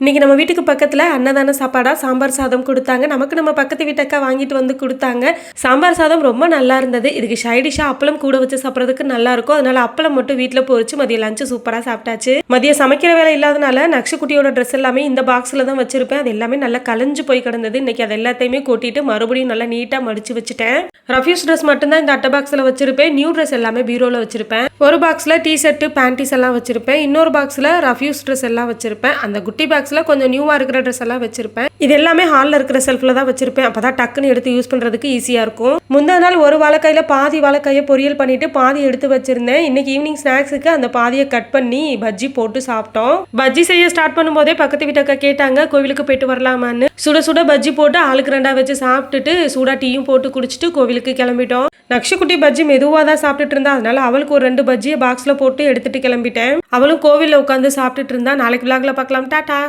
இன்னைக்கு நம்ம வீட்டுக்கு பக்கத்துல அன்னதான சாப்பாடா சாம்பார் சாதம் கொடுத்தாங்க. நமக்கு நம்ம பக்கத்து வீட்டக்கா வாங்கிட்டு வந்து கொடுத்தாங்க. சாம்பார் சாதம் ரொம்ப நல்லா இருந்தது. இதுக்கு சைடிஷா அப்பளம் கூட வச்சு சாப்பிட்றதுக்கு நல்லா இருக்கும். அதனால அப்பளம் மட்டும் வீட்டில் பொரிச்சு மதியம் லஞ்சு சூப்பராக சாப்பிட்டாச்சு. மதியம் சமைக்கிற வேலை இல்லாதனால நக்ஷுக்குட்டியோட ட்ரெஸ் எல்லாமே இந்த பாக்ஸில் தான் வச்சிருப்பேன். அது எல்லாமே நல்லா கலைஞ்சு போய் கிடந்தது. இன்னைக்கு அது எல்லாத்தையுமே கொட்டிட்டு மறுபடியும் நல்லா நீட்டாக மடிச்சு வச்சுட்டேன். ரஃப்யூஸ் ட்ரெஸ் மட்டும்தான் இந்த அட்டை பாக்ஸில் வச்சிருப்பேன். நியூ ட்ரெஸ் எல்லாமே பீரோவில் வச்சிருப்பேன். ஒரு பாக்ஸில் டி ஷர்ட்டு பேண்டிஸ் எல்லாம் வச்சிருப்பேன். இன்னொரு பாக்ஸில் ரஃப்யூஸ் ட்ரெஸ் எல்லாம் வச்சிருப்பேன். அந்த குட்டி பாக்ஸில் கொஞ்சம் நியூவாக இருக்கிற ட்ரெஸ் எல்லாம் வச்சிருப்பேன். இது எல்லாமே ஹாலில் இருக்கிற செல்ஃபில் தான் வச்சிருப்பேன். அப்போ தான் டக்குன்னு எடுத்து யூஸ் பண்ணுறதுக்கு ஈஸியாக இருக்கும். முந்தா நாள் ஒரு வாழைக்காயில் பாதி வாழைக்காயை பொரியல் பண்ணிட்டு பாதி எடுத்து வச்சிருந்தேன். இன்னைக்கு ஈவினிங் ஸ்நாக்ஸுக்கு அந்த பாதியை கட் பண்ணி பஜ்ஜி போட்டு சாப்பிட்டோம். பஜ்ஜி செய்ய ஸ்டார்ட் பண்ணும்போதே பக்கத்து வீட்டக்கா கேட்டாங்க கோவிலுக்கு போயிட்டு வரலாமான்னு. சுட சுட பஜ்ஜி போட்டு ஆளுக்கு ரெண்டா வச்சு சாப்பிட்டுட்டு சூடா டீயும் போட்டு குடிச்சிட்டு கோவிலுக்கு கிளம்பிட்டோம். நக்ஷுக்குட்டி பஜ்ஜி மெதுவாக தான் சாப்பிட்டுட்டு இருந்தா. அதனால அவளுக்கு ஒரு 2 பஜ்ஜியை பாக்ஸில் போட்டு எடுத்துட்டு கிளம்பிட்டேன். அவளும் கோவிலில் உட்காந்து சாப்பிட்டுட்டு இருந்தா. நாளைக்கு விளாக்ல பார்க்கலாம். டாடா.